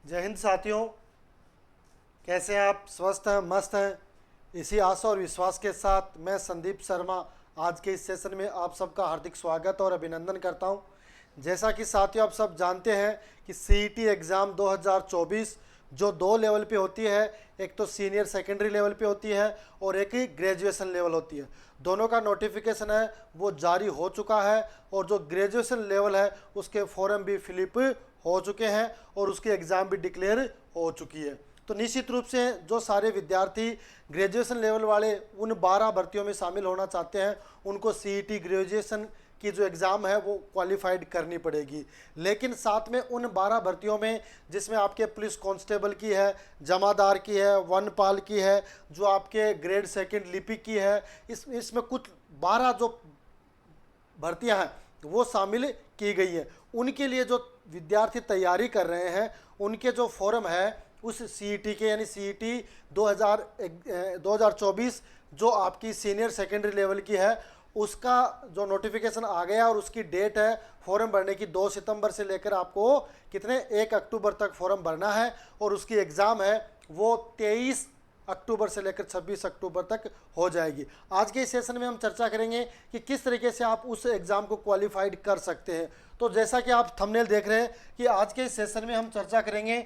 जय हिंद साथियों, कैसे हैं आप? स्वस्थ हैं, मस्त हैं? इसी आशा और विश्वास के साथ मैं संदीप शर्मा आज के इस सेशन में आप सबका हार्दिक स्वागत और अभिनंदन करता हूं। जैसा कि साथियों आप सब जानते हैं कि सीईटी एग्ज़ाम 2024 जो दो लेवल पे होती है, एक तो सीनियर सेकेंडरी लेवल पे होती है और एक ही ग्रेजुएशन लेवल होती है। दोनों का नोटिफिकेशन है वो जारी हो चुका है और जो ग्रेजुएशन लेवल है उसके फॉर्म भी फिलिप हो चुके हैं और उसकी एग्ज़ाम भी डिक्लेयर हो चुकी है। तो निश्चित रूप से जो सारे विद्यार्थी ग्रेजुएशन लेवल वाले उन 12 भर्तियों में शामिल होना चाहते हैं उनको सीईटी ग्रेजुएशन की जो एग्ज़ाम है वो क्वालिफाइड करनी पड़ेगी। लेकिन साथ में उन 12 भर्तियों में जिसमें आपके पुलिस कांस्टेबल की है, जमादार की है, वनपाल की है, जो आपके ग्रेड सेकंड लिपिक की है, इसमें कुछ 12 जो भर्तियां हैं वो शामिल की गई है। उनके लिए जो विद्यार्थी तैयारी कर रहे हैं उनके जो फॉर्म है उस सीईटी के यानी सीईटी 2024 जो आपकी सीनियर सेकेंडरी लेवल की है उसका जो नोटिफिकेशन आ गया और उसकी डेट है फॉर्म भरने की 2 सितंबर से लेकर आपको कितने 1 अक्टूबर तक फॉर्म भरना है और उसकी एग्ज़ाम है वो 23 अक्टूबर से लेकर 26 अक्टूबर तक हो जाएगी। आज के इस सेशन में हम चर्चा करेंगे कि किस तरीके से आप उस एग्ज़ाम को क्वालिफाइड कर सकते हैं। तो जैसा कि आप थंबनेल देख रहे हैं कि आज के इस सेशन में हम चर्चा करेंगे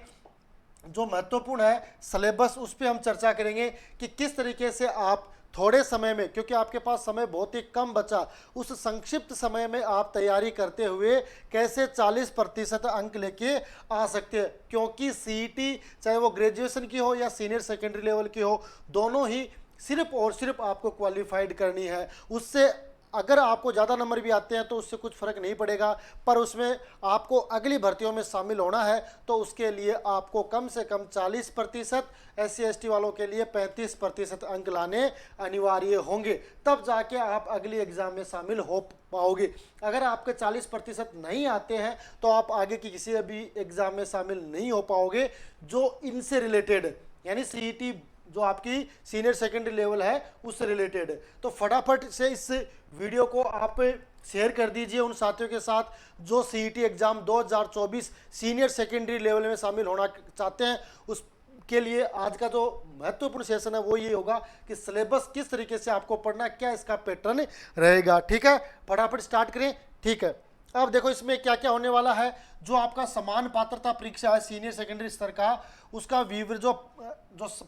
जो महत्वपूर्ण है सिलेबस, उस पर हम चर्चा करेंगे कि किस तरीके से आप थोड़े समय में, क्योंकि आपके पास समय बहुत ही कम बचा, उस संक्षिप्त समय में आप तैयारी करते हुए कैसे 40% अंक लेके आ सकते हैं। क्योंकि सीईटी चाहे वो ग्रेजुएशन की हो या सीनियर सेकेंडरी लेवल की हो, दोनों ही सिर्फ और सिर्फ आपको क्वालिफाइड करनी है। उससे अगर आपको ज़्यादा नंबर भी आते हैं तो उससे कुछ फ़र्क नहीं पड़ेगा, पर उसमें आपको अगली भर्तियों में शामिल होना है तो उसके लिए आपको कम से कम 40%, SC/ST वालों के लिए 35% अंक लाने अनिवार्य होंगे, तब जाके आप अगली एग्ज़ाम में शामिल हो पाओगे। अगर आपके 40% नहीं आते हैं तो आप आगे की किसी भी एग्ज़ाम में शामिल नहीं हो पाओगे जो इनसे रिलेटेड है, यानी सीईटी जो आपकी सीनियर सेकेंडरी लेवल है उससे रिलेटेड है। तो फटाफट से इस वीडियो को आप शेयर कर दीजिए उन साथियों के साथ जो CET exam 2024 senior secondary level में शामिल होना चाहते हैं। उसके लिए आज का जो महत्वपूर्ण सेशन है वो ये होगा कि सिलेबस किस तरीके से आपको पढ़ना है, क्या इसका पैटर्न रहेगा। ठीक है, फटाफट स्टार्ट करें। ठीक है, अब देखो इसमें क्या क्या होने वाला है। जो आपका समान पात्रता परीक्षा है सीनियर सेकेंडरी स्तर का, उसका विवरण जो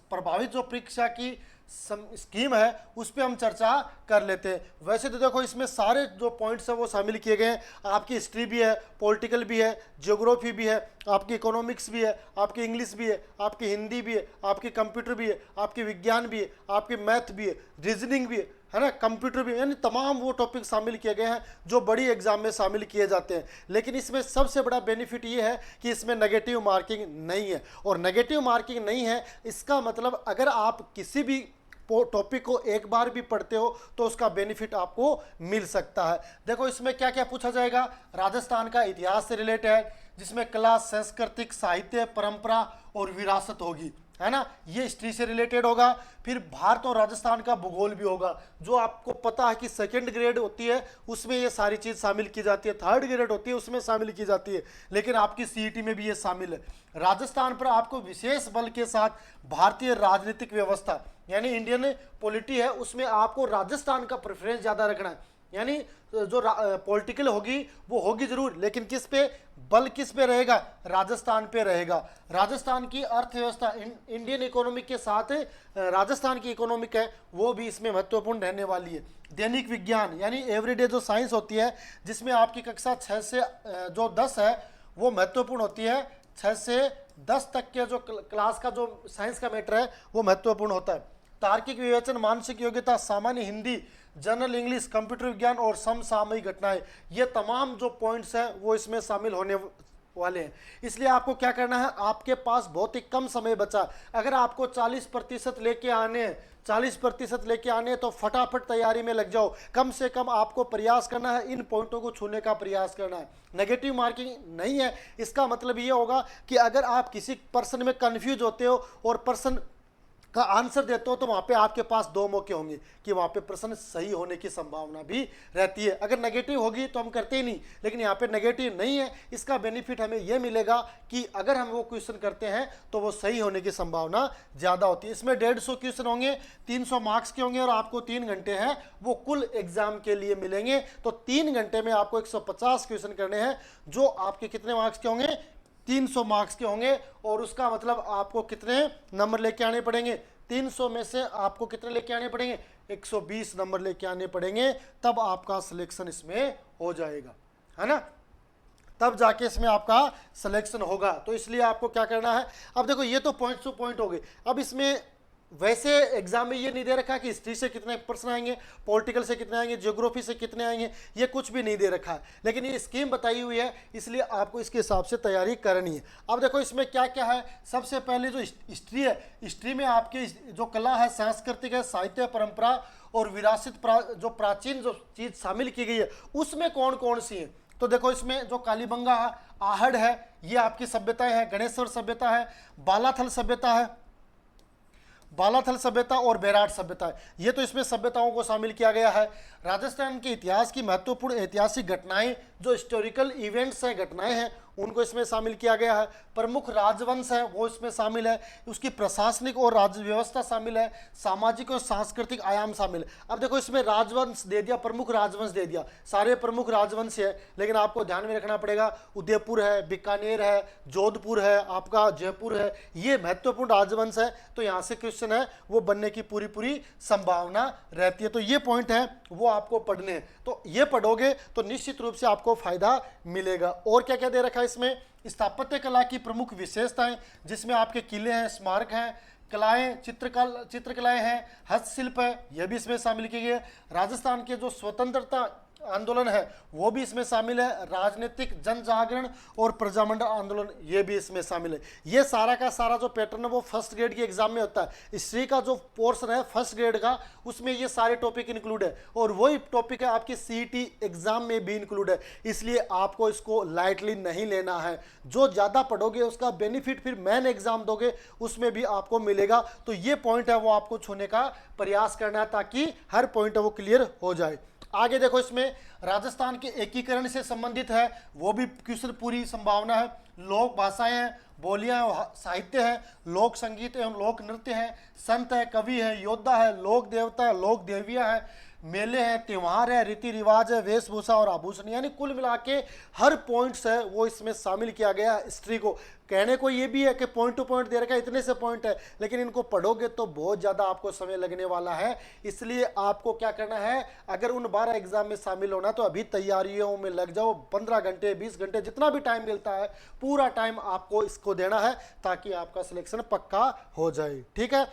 प्रभावित जो परीक्षा की स्कीम है उस पर हम चर्चा कर लेते हैं। वैसे तो देखो इसमें सारे जो पॉइंट्स हैं वो शामिल किए गए हैं। आपकी हिस्ट्री भी है, पॉलिटिकल भी है, ज्योग्राफी भी है, आपकी इकोनॉमिक्स भी है, आपकी इंग्लिश भी है, आपकी हिंदी भी है, आपकी कंप्यूटर भी है, आपकी विज्ञान भी है, आपकी मैथ भी है, रीजनिंग भी है ना, कंप्यूटर भी, यानी तमाम वो टॉपिक शामिल किए गए हैं जो बड़ी एग्जाम में शामिल किए जाते हैं। लेकिन इसमें सबसे बड़ा बेनिफिट ये है कि इसमें नेगेटिव मार्किंग नहीं है। और नेगेटिव मार्किंग नहीं है इसका मतलब अगर आप किसी भी टॉपिक को एक बार भी पढ़ते हो तो उसका बेनिफिट आपको मिल सकता है। देखो इसमें क्या क्या पूछा जाएगा। राजस्थान का इतिहास से रिलेटेड है जिसमें कला, सांस्कृतिक, साहित्य, परंपरा और विरासत होगी, है ना, ये हिस्ट्री से रिलेटेड होगा। फिर भारत और राजस्थान का भूगोल भी होगा, जो आपको पता है कि सेकंड ग्रेड होती है उसमें ये सारी चीज़ शामिल की जाती है, थर्ड ग्रेड होती है उसमें शामिल की जाती है, लेकिन आपकी सीईटी में भी ये शामिल है। राजस्थान पर आपको विशेष बल के साथ भारतीय राजनीतिक व्यवस्था यानी इंडियन पॉलिटी है उसमें आपको राजस्थान का प्रेफरेंस ज़्यादा रखना है। यानी जो पॉलिटिकल होगी वो होगी जरूर, लेकिन किस पे बल किस पे रहेगा, राजस्थान पे रहेगा। राजस्थान की अर्थव्यवस्था इंडियन इकोनॉमिक के साथ राजस्थान की इकोनॉमिक है वो भी इसमें महत्वपूर्ण रहने वाली है। दैनिक विज्ञान यानी एवरीडे जो साइंस होती है जिसमें आपकी कक्षा 6 से जो 10 है वो महत्वपूर्ण होती है। 6 से 10 तक के जो क्लास का जो साइंस का मैटर है वो महत्वपूर्ण होता है। तार्किक विवेचन, मानसिक योग्यता, सामान्य हिंदी, जनरल इंग्लिश, कंप्यूटर विज्ञान और समसामयिक घटनाएं, ये तमाम जो पॉइंट्स हैं वो इसमें शामिल होने वाले हैं। इसलिए आपको क्या करना है, आपके पास बहुत ही कम समय बचा। अगर आपको 40% लेके आने हैं 40% लेके आने तो फटाफट तैयारी में लग जाओ। कम से कम आपको प्रयास करना है इन पॉइंटों को छूने का प्रयास करना है। नेगेटिव मार्किंग नहीं है, इसका मतलब ये होगा कि अगर आप किसी पर्सन में कंफ्यूज होते हो और पर्सन का आंसर देते हो तो वहाँ पे आपके पास दो मौके होंगे कि वहाँ पे प्रश्न सही होने की संभावना भी रहती है। अगर नेगेटिव होगी तो हम करते ही नहीं, लेकिन यहाँ पे नेगेटिव नहीं है। इसका बेनिफिट हमें ये मिलेगा कि अगर हम वो क्वेश्चन करते हैं तो वो सही होने की संभावना ज़्यादा होती है। इसमें 150 क्वेश्चन होंगे, 300 मार्क्स के होंगे और आपको 3 घंटे हैं वो कुल एग्जाम के लिए मिलेंगे। तो 3 घंटे में आपको 150 क्वेश्चन करने हैं जो आपके कितने मार्क्स के होंगे, 300 मार्क्स के होंगे। और उसका मतलब आपको कितने नंबर लेके आने पड़ेंगे, 300 में से आपको कितने लेके आने पड़ेंगे, 120 नंबर लेके आने पड़ेंगे, तब आपका सिलेक्शन इसमें हो जाएगा, है ना, तब जाके इसमें आपका सिलेक्शन होगा। तो इसलिए आपको क्या करना है, अब देखो ये तो पॉइंट टू पॉइंट हो गए। अब इसमें वैसे एग्जाम में ये नहीं दे रखा कि हिस्ट्री से कितने प्रश्न आएंगे, पॉलिटिकल से कितने आएंगे, ज्योग्राफी से कितने आएंगे, ये कुछ भी नहीं दे रखा है, लेकिन ये स्कीम बताई हुई है, इसलिए आपको इसके हिसाब से तैयारी करनी है। अब देखो इसमें क्या क्या है, सबसे पहले जो हिस्ट्री है, हिस्ट्री में आपकी जो कला है, सांस्कृतिक है, साहित्य, परंपरा और विरासत, जो प्राचीन जो चीज़ शामिल की गई है उसमें कौन कौन सी है। तो देखो इसमें जो कालीबंगा है, आहड़ है, ये आपकी सभ्यताएं हैं, गणेश्वर सभ्यता है, बालाथल सभ्यता है, बालाथल सभ्यता और बेराट सभ्यता है, ये तो इसमें सभ्यताओं को शामिल किया गया है। राजस्थान के इतिहास की महत्वपूर्ण ऐतिहासिक घटनाएं, जो हिस्टोरिकल इवेंट्स हैं, घटनाएं हैं, उनको इसमें शामिल किया गया है। प्रमुख राजवंश है वो इसमें शामिल है, उसकी प्रशासनिक और राज्य व्यवस्था शामिल है, सामाजिक और सांस्कृतिक आयाम शामिल है। अब देखो इसमें राजवंश दे दिया, प्रमुख राजवंश दे दिया, सारे प्रमुख राजवंश है, लेकिन आपको ध्यान में रखना पड़ेगा उदयपुर है, बीकानेर है, जोधपुर है, आपका जयपुर है, ये महत्वपूर्ण राजवंश है। तो यहाँ से क्वेश्चन है वो बनने की पूरी पूरी संभावना रहती है। तो ये पॉइंट है वो आपको पढ़ने हैं, तो ये पढ़ोगे तो निश्चित रूप से आपको फायदा मिलेगा। और क्या क्या दे रखा है इसमें, स्थापत्य कला की प्रमुख विशेषताएं, जिसमें आपके किले हैं, स्मारक हैं, कलाएं, चित्रकलाएं हैं, हस्तशिल्प है, यह भी इसमें शामिल की गई है। राजस्थान के जो स्वतंत्रता आंदोलन है वो भी इसमें शामिल है, राजनीतिक जन जागरण और प्रजामंडल आंदोलन ये भी इसमें शामिल है। ये सारा का सारा जो पैटर्न है वो फर्स्ट ग्रेड के एग्जाम में होता है। हिस्ट्री का जो पोर्शन है फर्स्ट ग्रेड का, उसमें ये सारे टॉपिक इंक्लूड है, और वही टॉपिक है आपकी सीईटी एग्जाम में भी इंक्लूड है, इसलिए आपको इसको लाइटली नहीं लेना है। जो ज़्यादा पढ़ोगे उसका बेनिफिट फिर मेन एग्जाम दोगे उसमें भी आपको मिलेगा। तो ये पॉइंट है वो आपको छूने का प्रयास करना है ताकि हर पॉइंट है वो क्लियर हो जाए। आगे देखो इसमें राजस्थान के एकीकरण से संबंधित है, वो भी क्वेश्चन पूरी संभावना है। लोक भाषाएं हैं, बोलियां, साहित्य है, लोक संगीत एवं लोक नृत्य है, संत है, कवि है, योद्धा है, लोक देवता है, लोक देवियां है, मेले हैं, त्योहार है, रीति रिवाज है, वेशभूषा और आभूषण, यानी कुल मिला के हर पॉइंट्स है वो इसमें शामिल किया गया है। हिस्ट्री को कहने को ये भी है कि पॉइंट टू पॉइंट दे रखा है, इतने से पॉइंट है, लेकिन इनको पढ़ोगे तो बहुत ज़्यादा आपको समय लगने वाला है। इसलिए आपको क्या करना है, अगर उन 12 एग्जाम में शामिल होना तो अभी तैयारियों में लग जाओ। 15 घंटे 20 घंटे जितना भी टाइम मिलता है पूरा टाइम आपको इसको देना है ताकि आपका सिलेक्शन पक्का हो जाए। ठीक है,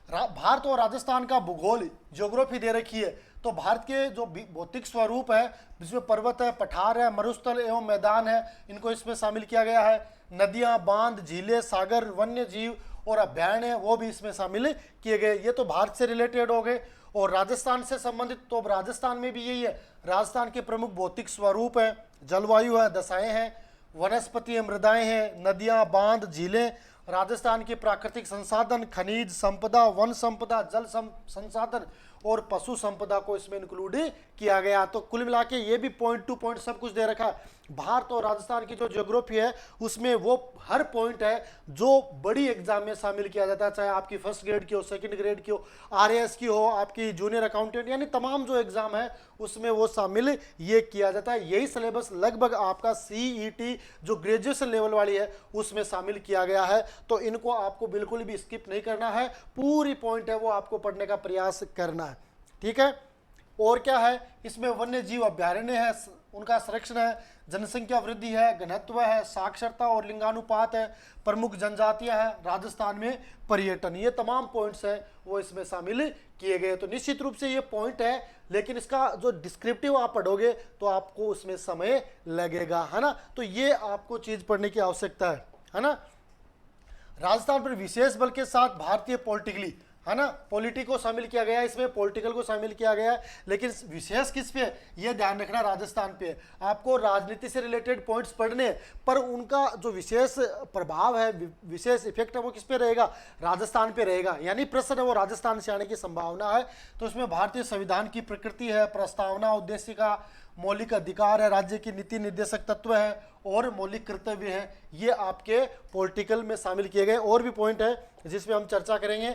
भारत और राजस्थान का भूगोल, ज्योग्राफी दे रखी है। तो भारत के जो भौतिक स्वरूप है, जिसमें पर्वत है, पठार है, मरुस्थल एवं मैदान है, इनको इसमें शामिल किया गया है। नदियां, बांध, झीलें, सागर, वन्य जीव और अभ्यारण्य वो भी इसमें शामिल किए गए। ये तो भारत से रिलेटेड हो गए। और राजस्थान से संबंधित, तो राजस्थान में भी यही है। राजस्थान के प्रमुख भौतिक स्वरूप है, जलवायु है, दशाएं हैं, वनस्पति मृदाएं हैं, नदियां, बांध, झीलें। राजस्थान के प्राकृतिक संसाधन, खनिज संपदा, वन संपदा, जल संसाधन और पशु संपदा को इसमें इंक्लूड किया गया। तो कुल मिला के ये भी पॉइंट टू पॉइंट सब कुछ दे रखा है। भारत और राजस्थान की जो ज्योग्राफी है उसमें वो हर पॉइंट है जो बड़ी एग्जाम में शामिल किया जाता है, चाहे आपकी फर्स्ट ग्रेड की हो, सेकंड ग्रेड की हो, आरएएस की हो, आपकी जूनियर अकाउंटेंट, यानी तमाम जो एग्जाम है उसमें वो शामिल ये किया जाता है। यही सिलेबस लगभग आपका सीईटी जो ग्रेजुएशन लेवल वाली है उसमें शामिल किया गया है। तो इनको आपको बिल्कुल भी स्किप नहीं करना है, पूरी पॉइंट है वो आपको पढ़ने का प्रयास करना है। ठीक है, और क्या है इसमें, वन्य जीव अभ्यारण्य है, उनका संरक्षण है, जनसंख्या वृद्धि है, घनत्व है, साक्षरता और लिंगानुपात है, प्रमुख जनजातियां हैं, राजस्थान में पर्यटन, ये तमाम पॉइंट्स हैं वो इसमें शामिल किए गए। तो निश्चित रूप से ये पॉइंट है, लेकिन इसका जो डिस्क्रिप्टिव आप पढ़ोगे तो आपको उसमें समय लगेगा, है ना। तो ये आपको चीज पढ़ने की आवश्यकता है ना। राजस्थान पर विशेष बल के साथ भारतीय पॉलिटिकली, है ना, पॉलिटी को शामिल किया गया है इसमें, पॉलिटिकल को शामिल किया गया है, लेकिन विशेष किस पे है ये ध्यान रखना, राजस्थान पे। आपको राजनीति से रिलेटेड पॉइंट्स पढ़ने, पर उनका जो विशेष प्रभाव है, विशेष इफेक्ट है, वो किस पे रहेगा, राजस्थान पे रहेगा। यानी प्रश्न है वो राजस्थान से आने की संभावना है। तो इसमें भारतीय संविधान की प्रकृति है, प्रस्तावना उद्देश्य का, मौलिक अधिकार है, राज्य की नीति निर्देशक तत्व है और मौलिक कर्तव्य है, ये आपके पॉलिटिकल में शामिल किए गए। और भी पॉइंट है जिसमें हम चर्चा करेंगे।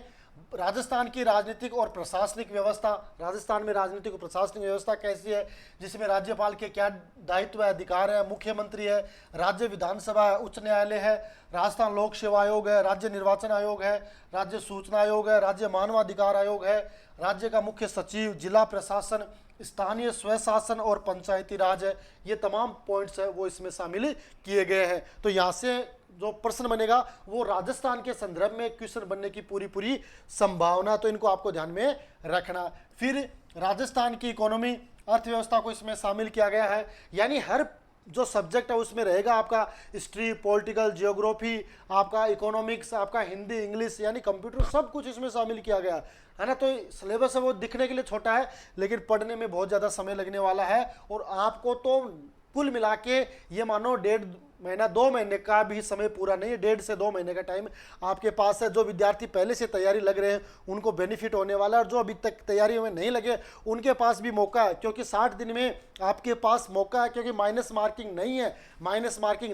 राजस्थान की राजनीतिक और प्रशासनिक व्यवस्था, राजस्थान में राजनीतिक और प्रशासनिक व्यवस्था कैसी है, जिसमें राज्यपाल के क्या दायित्व है, अधिकार है, मुख्यमंत्री है, राज्य विधानसभा है, उच्च न्यायालय है, राजस्थान लोक सेवा आयोग है, राज्य निर्वाचन आयोग है, राज्य सूचना आयोग है, राज्य मानवाधिकार आयोग है, राज्य का मुख्य सचिव, जिला प्रशासन, स्थानीय स्वशासन और पंचायती राज है। ये तमाम पॉइंट्स है वो इसमें शामिल किए गए हैं। तो यहाँ से जो प्रश्न बनेगा वो राजस्थान के संदर्भ में क्वेश्चन बनने की पूरी संभावना, तो इनको आपको ध्यान में रखना। फिर राजस्थान की इकोनॉमी, अर्थव्यवस्था को इसमें शामिल किया गया है। यानी हर जो सब्जेक्ट है उसमें रहेगा आपका हिस्ट्री, पॉलिटिकल, जियोग्राफी, आपका इकोनॉमिक्स, आपका हिंदी, इंग्लिश, यानी कंप्यूटर, सब कुछ इसमें शामिल किया गया है ना। तो सिलेबस है वो दिखने के लिए छोटा है, लेकिन पढ़ने में बहुत ज़्यादा समय लगने वाला है। और आपको तो कुल मिला के ये मानो 1.5 महीने का भी समय पूरा नहीं है, 1.5 से 2 महीने का टाइम आपके पास है। जो विद्यार्थी पहले से तैयारी लग रहे हैं उनको बेनिफिट होने वाला है, और जो अभी तक तैयारी में नहीं लगे उनके पास भी मौका है, क्योंकि 60 दिन में आपके पास मौका है। क्योंकि माइनस मार्किंग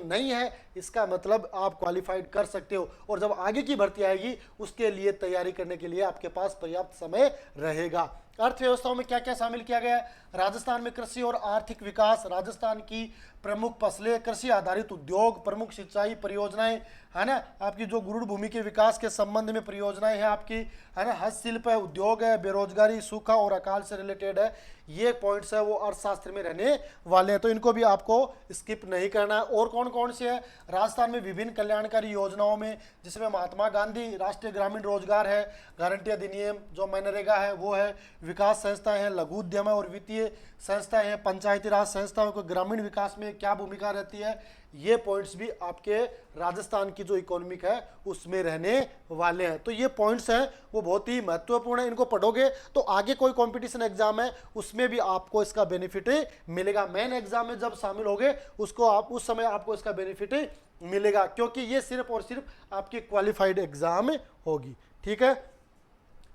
नहीं है, इसका मतलब आप क्वालिफाइड कर सकते हो। और जब आगे की भर्ती आएगी उसके लिए तैयारी करने के लिए आपके पास पर्याप्त समय रहेगा। अर्थव्यवस्थाओं में क्या क्या शामिल किया गया है, राजस्थान में कृषि और आर्थिक विकास, राजस्थान की प्रमुख फसलें, कृषि आधारित उद्योग, प्रमुख सिंचाई परियोजनाएं, है ना, आपकी जो गुरुड़ भूमि के विकास के संबंध में परियोजनाएं हैं आपकी, है ना, हस्तशिल्प है, उद्योग है, बेरोजगारी, सूखा और अकाल से रिलेटेड है। ये पॉइंट्स है वो अर्थशास्त्र में रहने वाले हैं, तो इनको भी आपको स्किप नहीं करना है। और कौन कौन से है, राजस्थान में विभिन्न कल्याणकारी योजनाओं में, जिसमें महात्मा गांधी राष्ट्रीय ग्रामीण रोजगार है, गारंटी अधिनियम जो मनरेगा है वो है, विकास संस्थाएं हैं, लघु उद्यम है और वित्तीय संस्थाएं हैं, पंचायती राज संस्थाओं को ग्रामीण विकास में क्या भूमिका रहती है, ये पॉइंट्स भी आपके राजस्थान की जो इकोनॉमिक है उसमें रहने वाले हैं। तो ये पॉइंट्स हैं वो बहुत ही महत्वपूर्ण है, इनको पढ़ोगे तो आगे कोई कंपटीशन एग्जाम है उसमें भी आपको इसका बेनिफिट मिलेगा। मेन एग्जाम में जब शामिल होगे उसको आप उस समय आपको इसका बेनिफिट मिलेगा, क्योंकि ये सिर्फ और सिर्फ आपकी क्वालिफाइड एग्जाम होगी। ठीक है,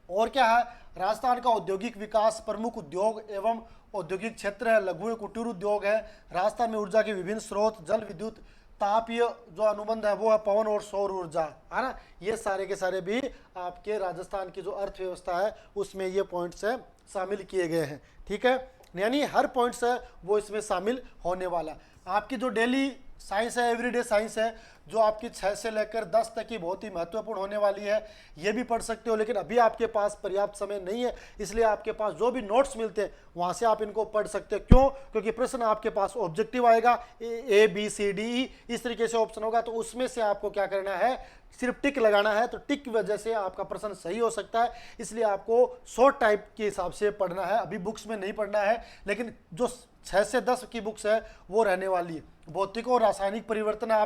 और क्या है, राजस्थान का औद्योगिक विकास, प्रमुख उद्योग एवं औद्योगिक क्षेत्र है, लघु कुटीर उद्योग है, राजस्थान में ऊर्जा के विभिन्न स्रोत, जल विद्युत तापीय जो अनुबंध है वो है, पवन और सौर ऊर्जा, है ना, ये सारे के सारे भी आपके राजस्थान की जो अर्थव्यवस्था है उसमें ये पॉइंट्स है शामिल किए गए हैं। ठीक है, यानी हर पॉइंट्स है वो इसमें शामिल होने वाला। आपकी जो डेली साइंस है, एवरीडे साइंस है, जो आपकी 6 से लेकर 10 तक की बहुत ही महत्वपूर्ण होने वाली है, ये भी पढ़ सकते हो। लेकिन अभी आपके पास पर्याप्त समय नहीं है, इसलिए आपके पास जो भी नोट्स मिलते हैं वहाँ से आप इनको पढ़ सकते हो। क्यों? क्योंकि प्रश्न आपके पास ऑब्जेक्टिव आएगा, A B C D E इस तरीके से ऑप्शन होगा, तो उसमें से आपको क्या करना है, सिर्फ टिक लगाना है। तो टिक की वजह से आपका प्रश्न सही हो सकता है, इसलिए आपको शॉर्ट टाइप के हिसाब से पढ़ना है, अभी बुक्स में नहीं पढ़ना है। लेकिन जो 6 से 10 की बुक्स है वो रहने वाली है। भौतिक और रासायनिक परिवर्तन है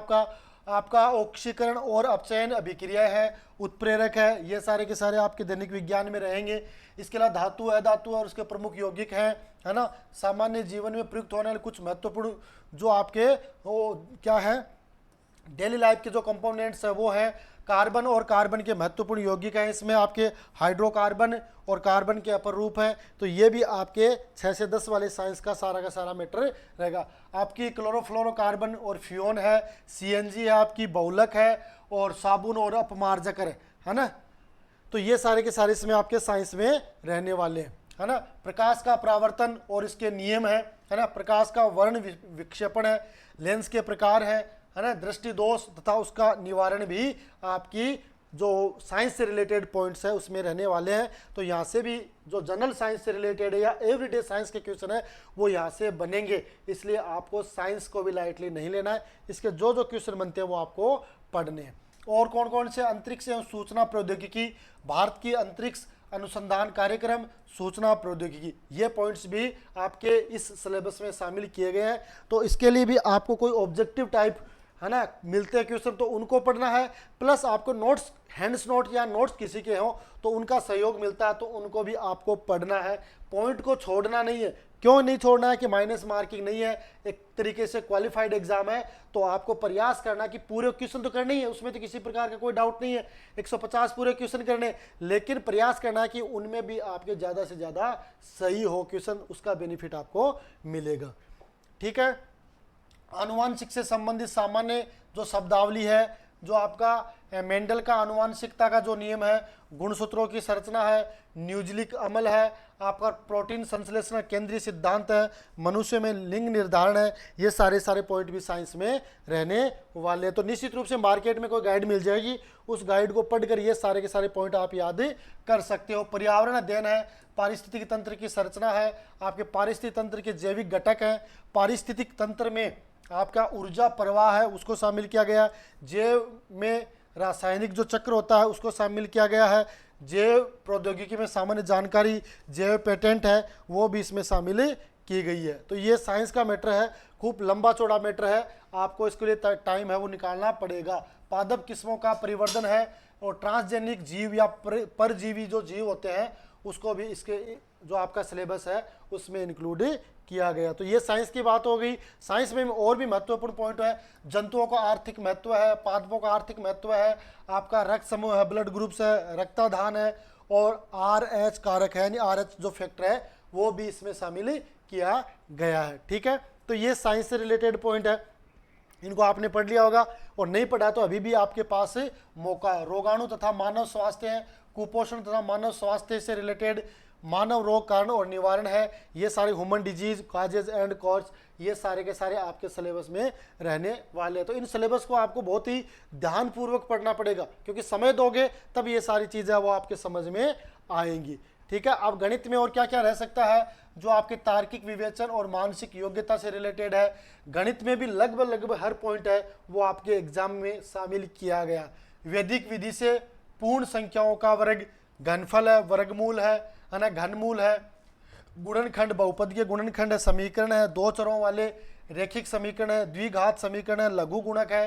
आपका ऑक्सीकरण और अपचयन अभिक्रिया है, उत्प्रेरक है, ये सारे के सारे आपके दैनिक विज्ञान में रहेंगे। इसके अलावा धातु अधातु और उसके प्रमुख यौगिक हैं, है ना, सामान्य जीवन में प्रयुक्त होने वाले कुछ महत्वपूर्ण जो आपके वो क्या है, डेली लाइफ के जो कंपोनेंट्स है वो है कार्बन और कार्बन के महत्वपूर्ण यौगिक हैं। इसमें आपके हाइड्रोकार्बन और कार्बन के अपर रूप है। तो ये भी आपके 6 से 10 वाले साइंस का सारा मैटर रहेगा। आपकी क्लोरोफ्लोरोकार्बन और फ्यून है, सीएनजी है, आपकी बहुलक है और साबुन और अपमार्जक है ना। तो ये सारे के सारे इसमें आपके साइंस में रहने वाले हैं, है ना। प्रकाश का परावर्तन और इसके नियम है ना, प्रकाश का वर्ण विक्षेपण है, लेंस के प्रकार है ना, दृष्टि दोष तथा उसका निवारण भी आपकी जो साइंस से रिलेटेड पॉइंट्स है उसमें रहने वाले हैं। तो यहाँ से भी जो जनरल साइंस से रिलेटेड है या एवरीडे साइंस के क्वेश्चन है वो यहाँ से बनेंगे, इसलिए आपको साइंस को भी लाइटली नहीं लेना है। इसके जो जो क्वेश्चन बनते हैं वो आपको पढ़ने हैं। और कौन कौन से, अंतरिक्ष एवं सूचना प्रौद्योगिकी, भारत की अंतरिक्ष अनुसंधान कार्यक्रम, सूचना प्रौद्योगिकी, ये पॉइंट्स भी आपके इस सिलेबस में शामिल किए गए हैं। तो इसके लिए भी आपको कोई ऑब्जेक्टिव टाइप, है ना, मिलते हैं क्वेश्चन तो उनको पढ़ना है, प्लस आपको नोट्स, हैंड्स नोट या नोट्स किसी के हो तो उनका सहयोग मिलता है तो उनको भी आपको पढ़ना है। पॉइंट को छोड़ना नहीं है। क्यों नहीं छोड़ना है कि माइनस मार्किंग नहीं है, एक तरीके से क्वालिफाइड एग्जाम है, तो आपको प्रयास करना कि पूरे क्वेश्चन तो करने ही है, उसमें तो किसी प्रकार का कोई डाउट नहीं है, 150 पूरे क्वेश्चन करने, लेकिन प्रयास करना कि उनमें भी आपके ज़्यादा से ज़्यादा सही हो क्वेश्चन, उसका बेनिफिट आपको मिलेगा। ठीक है। आनुवांशिक से संबंधित सामान्य जो शब्दावली है, जो आपका मेंडल का आनुवांशिकता का जो नियम है, गुणसूत्रों की संरचना है, न्यूजिलिक अमल है, आपका प्रोटीन संश्लेषण केंद्रीय सिद्धांत है, मनुष्य में लिंग निर्धारण है, ये सारे पॉइंट भी साइंस में रहने वाले हैं। तो निश्चित रूप से मार्केट में कोई गाइड मिल जाएगी, उस गाइड को पढ़कर ये सारे के सारे पॉइंट आप याद कर सकते हो। पर्यावरण अध्ययन है, पारिस्थितिक तंत्र की संरचना है, आपके पारिस्थितिक तंत्र के जैविक घटक हैं, पारिस्थितिक तंत्र में आपका ऊर्जा प्रवाह है उसको शामिल किया गया, जैव में रासायनिक जो चक्र होता है उसको शामिल किया गया है, जैव प्रौद्योगिकी में सामान्य जानकारी, जैव पेटेंट है वो भी इसमें शामिल की गई है। तो ये साइंस का मैटर है, खूब लंबा चौड़ा मैटर है, आपको इसके लिए टाइम है वो निकालना पड़ेगा। पादप किस्मों का परिवर्धन है और ट्रांसजेनिक जीव या परजीवी जो जीव होते हैं उसको भी इसके जो आपका सिलेबस है उसमें इंक्लूड किया गया। तो ये साइंस की बात हो गई। साइंस में और भी महत्वपूर्ण पॉइंट है, जंतुओं का आर्थिक महत्व है, पादपों का आर्थिक महत्व है, आपका रक्त समूह है, ब्लड ग्रुप्स है, रक्ताधान है, और RH कारक है, यानी RH जो फैक्टर है वो भी इसमें शामिल किया गया है। ठीक है। तो ये साइंस से रिलेटेड पॉइंट है, इनको आपने पढ़ लिया होगा, और नहीं पढ़ा तो अभी भी आपके पास मौका है। रोगाणु तथा मानव स्वास्थ्य है, कुपोषण तथा मानव स्वास्थ्य से रिलेटेड, मानव रोग कारण और निवारण है, ये सारे human disease causes and cause, ये सारे के सारे आपके सिलेबस में रहने वाले हैं। तो इन सिलेबस को आपको बहुत ही ध्यानपूर्वक पढ़ना पड़ेगा, क्योंकि समय दोगे तब ये सारी चीज़ें वो आपके समझ में आएंगी। ठीक है। अब गणित में और क्या क्या रह सकता है, जो आपके तार्किक विवेचन और मानसिक योग्यता से रिलेटेड है, गणित में भी लगभग हर पॉइंट है वो आपके एग्जाम में शामिल किया गया। वैदिक विधि से पूर्ण संख्याओं का वर्ग, घनफल है, वर्गमूल है ना, घनमूल है, गुणनखंड, बहुपद के गुणनखंड है, समीकरण है, दो चरों वाले रैखिक समीकरण है, द्विघात समीकरण है, लघु गुणक है,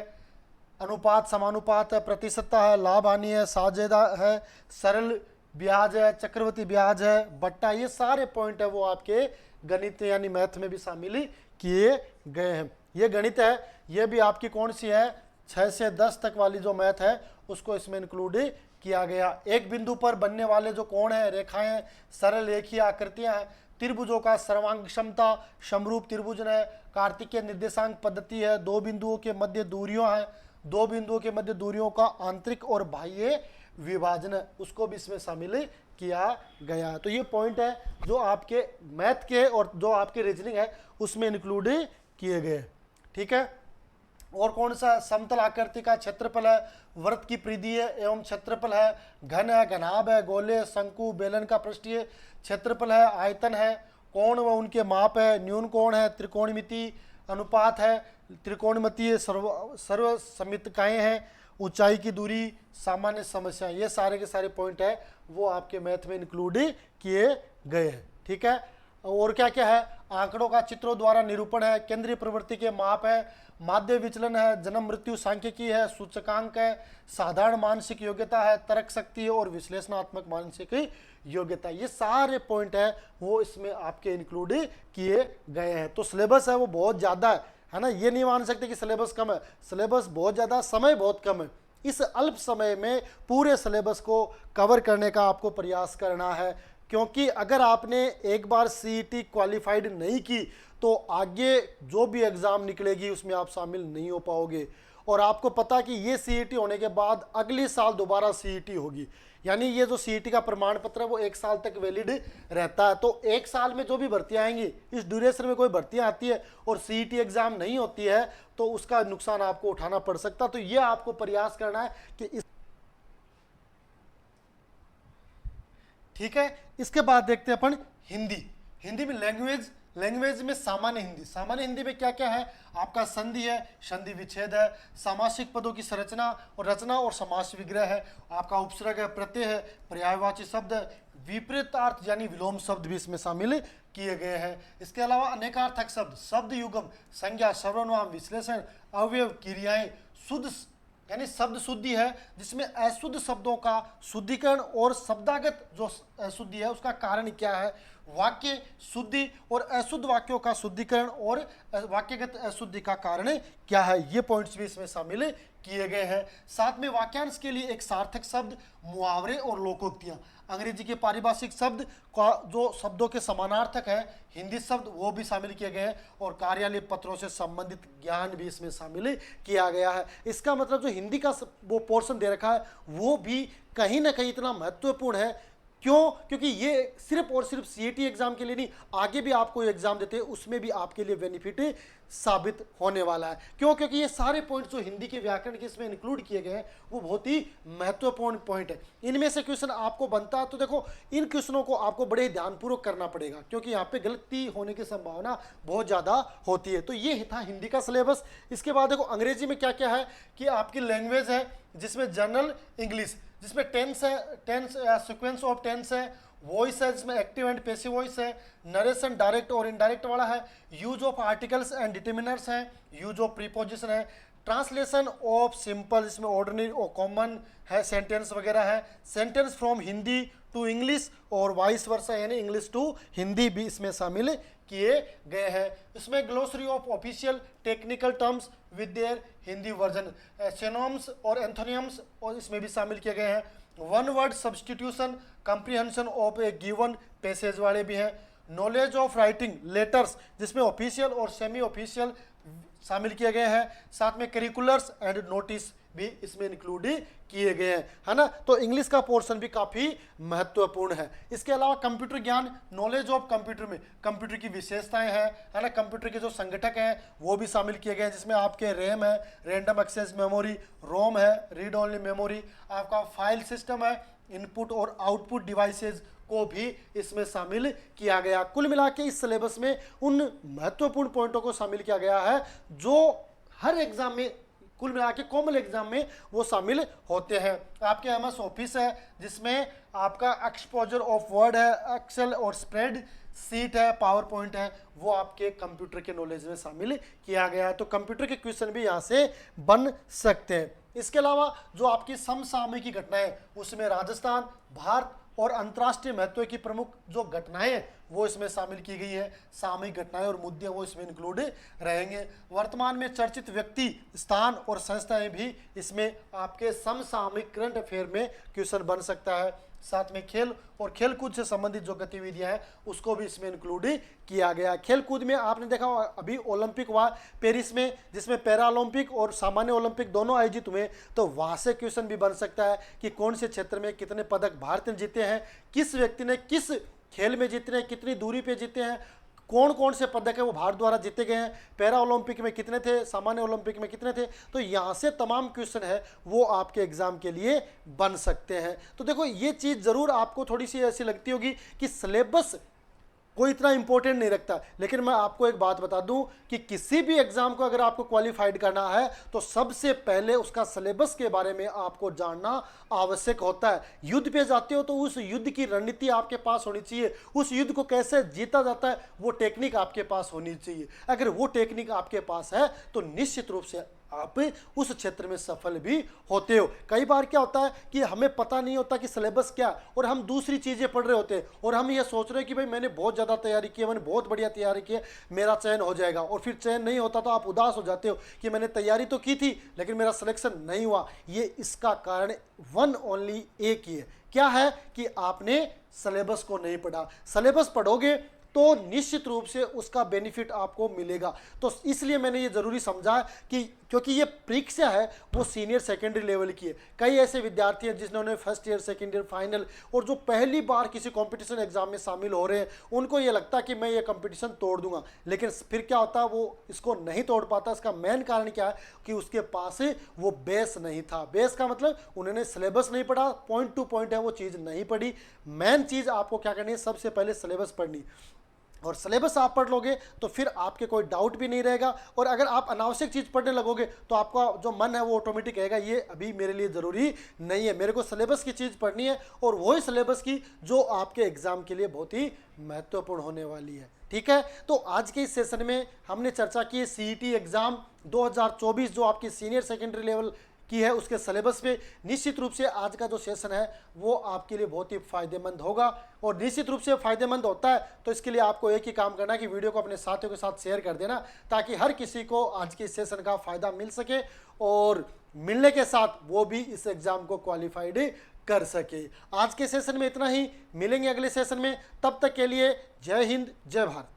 अनुपात समानुपात है, प्रतिशतता है, लाभ हानि है, साझेदा है, सरल ब्याज है, चक्रवृद्धि ब्याज है, बट्टा, ये सारे पॉइंट है वो आपके गणित यानी मैथ में भी शामिल किए गए हैं। ये गणित है, ये भी आपकी कौन सी है, 6 से 10 तक वाली जो मैथ है उसको इसमें इंक्लूड किया गया। एक बिंदु पर बनने वाले जो कोण है, रेखाएं, सरल रेखीय आकृतियां हैं, त्रिभुजों का सर्वांग क्षमता, समरूप त्रिभुज है, कार्तिकीय निर्देशांक पद्धति है, दो बिंदुओं के मध्य दूरियों है, दो बिंदुओं के मध्य दूरियों का आंतरिक और बाह्य विभाजन है, उसको भी इसमें शामिल किया गया है। तो ये पॉइंट है जो आपके मैथ के और जो आपके रीजनिंग है उसमें इंक्लूड किए गए। ठीक है। और कौन सा, समतल आकृति का क्षेत्रफल है, वृत्त की परिधि है एवं क्षेत्रफल है, घन है, घनाभ है, गोले, शंकु, बेलन का पृष्ठीय क्षेत्रफल है, आयतन है, कोण व उनके माप है, न्यून कोण है, त्रिकोणमिति अनुपात है, त्रिकोणमितीय सर्वसमितिकाएं हैं, ऊंचाई की दूरी, सामान्य समस्या, ये सारे के सारे पॉइंट है वो आपके मैथ में इंक्लूड किए गए हैं। ठीक है। और क्या क्या है, आंकड़ों का चित्रों द्वारा निरूपण है, केंद्रीय प्रवृत्ति के माप है, माध्य विचलन है, जन्म मृत्यु सांख्यिकी है, सूचकांक है, साधारण मानसिक योग्यता है, तर्क शक्ति और विश्लेषणात्मक मानसिक योग्यता, ये सारे पॉइंट है वो इसमें आपके इंक्लूड किए गए हैं। तो सिलेबस है वो बहुत ज़्यादा है ना, ये नहीं मान सकते कि सिलेबस कम है, सिलेबस बहुत ज़्यादा, समय बहुत कम है। इस अल्प समय में पूरे सिलेबस को कवर करने का आपको प्रयास करना है, क्योंकि अगर आपने एक बार CET क्वालिफाइड नहीं की तो आगे जो भी एग्ज़ाम निकलेगी उसमें आप शामिल नहीं हो पाओगे। और आपको पता कि ये CET होने के बाद अगले साल दोबारा CET होगी, यानी ये जो CET का प्रमाण पत्र है वो 1 साल तक वैलिड रहता है। तो 1 साल में जो भी भर्तियाँ आएंगी, इस ड्यूरेशन में कोई भर्तियाँ आती है और CET एग्ज़ाम नहीं होती है तो उसका नुकसान आपको उठाना पड़ सकता। तो ये आपको प्रयास करना है कि ठीक है। इसके बाद देखते हैं अपन हिंदी। हिंदी में लैंग्वेज में सामान्य हिंदी में क्या क्या है, आपका संधि है, संधि विच्छेद है, सामासिक पदों की संरचना और रचना और समास विग्रह है, आपका उपसर्ग है, प्रत्यय है, पर्यायवाची शब्द है, विपरीत अर्थ यानी विलोम शब्द भी इसमें शामिल किए गए हैं। इसके अलावा अनेकार्थक शब्द, शब्द युगम, संज्ञा, सर्वनाम, विश्लेषण, अवयव, क्रियाएं, शुद्ध यानी शब्द शुद्धि है जिसमें अशुद्ध शब्दों का शुद्धिकरण और शब्दागत जो अशुद्धि है उसका कारण क्या है, वाक्य शुद्धि और अशुद्ध वाक्यों का शुद्धिकरण और वाक्यगत अशुद्धि का कारण क्या है, ये पॉइंट्स भी इसमें शामिल किए गए हैं। साथ में वाक्यांश के लिए एक सार्थक शब्द, मुहावरे और लोकोक्तियां, अंग्रेजी के पारिभाषिक शब्द का जो शब्दों के समानार्थक है, हिंदी शब्द वो भी शामिल किए गए हैं और कार्यालय पत्रों से संबंधित ज्ञान भी इसमें शामिल किया गया है। इसका मतलब जो हिंदी का वो पोर्शन दे रखा है वो भी कहीं ना कहीं इतना महत्वपूर्ण है। क्यों? क्योंकि ये सिर्फ और सिर्फ सीईटी एग्जाम के लिए नहीं, आगे भी आपको एग्जाम देते हैं उसमें भी आपके लिए बेनिफिट साबित होने वाला है। क्यों? क्योंकि ये सारे पॉइंट जो हिंदी के व्याकरण के इसमें इंक्लूड किए गए हैं वो बहुत ही महत्वपूर्ण पॉइंट है। इनमें से क्वेश्चन आपको बनता है तो देखो इन क्वेश्चनों को आपको बड़े ध्यानपूर्वक करना पड़ेगा क्योंकि यहाँ पे गलती होने की संभावना बहुत ज़्यादा होती है। तो ये था हिंदी का सिलेबस। इसके बाद देखो अंग्रेजी में क्या क्या है कि आपकी लैंग्वेज है जिसमें जनरल इंग्लिश, जिसमें टेंस है, टेंस सीक्वेंस ऑफ टेंस है, वॉइस है जिसमें एक्टिव एंड पैसिव वॉइस है, नरेशन डायरेक्ट और इनडायरेक्ट वाला है, use of articles and determiners है, यूज ऑफ प्रीपोजिशन है, ट्रांसलेशन ऑफ सिंपल जिसमें ऑर्डिनरी और कॉमन है, सेंटेंस वगैरह है, sentence from Hindi to English और वाइस वर्सा यानी इंग्लिश टू हिंदी भी इसमें शामिल किए गए हैं। इसमें glossary of official technical terms with their Hindi version, synonyms और एंथोनिम्स और इसमें भी शामिल किए गए हैं। One word substitution, comprehension of a given passage वाले भी हैं। नॉलेज ऑफ राइटिंग लेटर्स जिसमें ऑफिशियल और सेमी ऑफिशियल शामिल किए गए हैं। साथ में करिकुलर्स एंड नोटिस भी इसमें इंक्लूड किए गए हैं, है ना। तो इंग्लिश का पोर्शन भी काफ़ी महत्वपूर्ण है। इसके अलावा कंप्यूटर ज्ञान, नॉलेज ऑफ कंप्यूटर में कंप्यूटर की विशेषताएं हैं, है ना, कंप्यूटर के जो संगठक हैं वो भी शामिल किए गए हैं जिसमें आपके रैम है, रैंडम एक्सेस मेमोरी, रोम है, रीड ओनली मेमोरी, आपका फाइल सिस्टम है, इनपुट और आउटपुट डिवाइसेज को भी इसमें शामिल किया गया। कुल मिला के इस सिलेबस में उन महत्वपूर्ण पॉइंटों को शामिल किया गया है जो हर एग्जाम में, कुल मिला के कॉमन एग्जाम में वो शामिल होते हैं। आपके एमएस ऑफिस है जिसमें आपका एक्सपोजर ऑफ वर्ड है, एक्सेल और स्प्रेड सीट है, पावर पॉइंट है, वो आपके कंप्यूटर के नॉलेज में शामिल किया गया है। तो कंप्यूटर के क्वेश्चन भी यहाँ से बन सकते हैं। इसके अलावा जो आपकी समसामयिक घटनाएं उसमें राजस्थान, भारत और अंतर्राष्ट्रीय महत्व की प्रमुख जो घटनाएं हैं वो इसमें शामिल की गई है। सामयिक घटनाएं और मुद्दे वो इसमें इंक्लूड रहेंगे। वर्तमान में चर्चित व्यक्ति, स्थान और संस्थाएं भी इसमें आपके समसामयिक करंट अफेयर में क्वेश्चन बन सकता है। साथ में खेल और खेलकूद से संबंधित जो गतिविधियां हैं उसको भी इसमें इंक्लूड किया गया। खेलकूद में आपने देखा अभी ओलंपिक हुआ पेरिस में जिसमें पैरा ओलंपिक और सामान्य ओलंपिक दोनों आयोजित हुए, तो वहाँ से क्वेश्चन भी बन सकता है कि कौन से क्षेत्र में कितने पदक भारत ने जीते हैं, किस व्यक्ति ने किस खेल में जीते हैं, कितनी दूरी पे जीते हैं, कौन कौन से पदक है वो भारत द्वारा जीते गए हैं, पैरा ओलंपिक में कितने थे, सामान्य ओलंपिक में कितने थे। तो यहाँ से तमाम क्वेश्चन है वो आपके एग्जाम के लिए बन सकते हैं। तो देखो ये चीज़ ज़रूर आपको थोड़ी सी ऐसी लगती होगी कि सिलेबस कोई इतना इंपॉर्टेंट नहीं रखता, लेकिन मैं आपको एक बात बता दूं कि किसी भी एग्जाम को अगर आपको क्वालिफाइड करना है तो सबसे पहले उसका सिलेबस के बारे में आपको जानना आवश्यक होता है। युद्ध पे जाते हो तो उस युद्ध की रणनीति आपके पास होनी चाहिए, उस युद्ध को कैसे जीता जाता है वो टेक्निक आपके पास होनी चाहिए। अगर वो टेक्निक आपके पास है तो निश्चित रूप से आप उस क्षेत्र में सफल भी होते हो। कई बार क्या होता है कि हमें पता नहीं होता कि सिलेबस क्या और हम दूसरी चीज़ें पढ़ रहे होते हैं और हम ये सोच रहे हैं कि भाई मैंने बहुत ज़्यादा तैयारी की है, मैंने बहुत बढ़िया तैयारी की है, मेरा चयन हो जाएगा, और फिर चयन नहीं होता तो आप उदास हो जाते हो कि मैंने तैयारी तो की थी लेकिन मेरा सिलेक्शन नहीं हुआ। ये इसका कारण वन ओनली एक ही है, क्या है कि आपने सिलेबस को नहीं पढ़ा। सिलेबस पढ़ोगे तो निश्चित रूप से उसका बेनिफिट आपको मिलेगा। तो इसलिए मैंने ये ज़रूरी समझा कि क्योंकि ये परीक्षा है वो सीनियर सेकेंडरी लेवल की है। कई ऐसे विद्यार्थी हैं जिन्होंने first year, second year, final और जो पहली बार किसी कंपटीशन एग्जाम में शामिल हो रहे हैं उनको ये लगता है कि मैं ये कंपटीशन तोड़ दूंगा, लेकिन फिर क्या होता है वो इसको नहीं तोड़ पाता। इसका मेन कारण क्या है कि उसके पास वो बेस नहीं था। बेस का मतलब उन्होंने सिलेबस नहीं पढ़ा, पॉइंट टू पॉइंट है वो चीज़ नहीं पढ़ी। मेन चीज़ आपको क्या करनी है, सबसे पहले सिलेबस पढ़नी। और सिलेबस आप पढ़ लोगे तो फिर आपके कोई डाउट भी नहीं रहेगा। और अगर आप अनावश्यक चीज़ पढ़ने लगोगे तो आपका जो मन है वो ऑटोमेटिक रहेगा, ये अभी मेरे लिए ज़रूरी नहीं है, मेरे को सिलेबस की चीज़ पढ़नी है, और वही सिलेबस की जो आपके एग्ज़ाम के लिए बहुत ही महत्वपूर्ण होने वाली है। ठीक है, तो आज के इस सेशन में हमने चर्चा की सीईटी एग्ज़ाम 2024 जो आपकी सीनियर सेकेंडरी लेवल की है उसके सिलेबस पे। निश्चित रूप से आज का जो सेशन है वो आपके लिए बहुत ही फायदेमंद होगा, और निश्चित रूप से फायदेमंद होता है तो इसके लिए आपको एक ही काम करना है कि वीडियो को अपने साथियों के साथ शेयर कर देना, ताकि हर किसी को आज के इस सेशन का फायदा मिल सके और मिलने के साथ वो भी इस एग्जाम को क्वालिफाइड कर सके। आज के सेशन में इतना ही, मिलेंगे अगले सेशन में, तब तक के लिए जय हिंद जय भारत।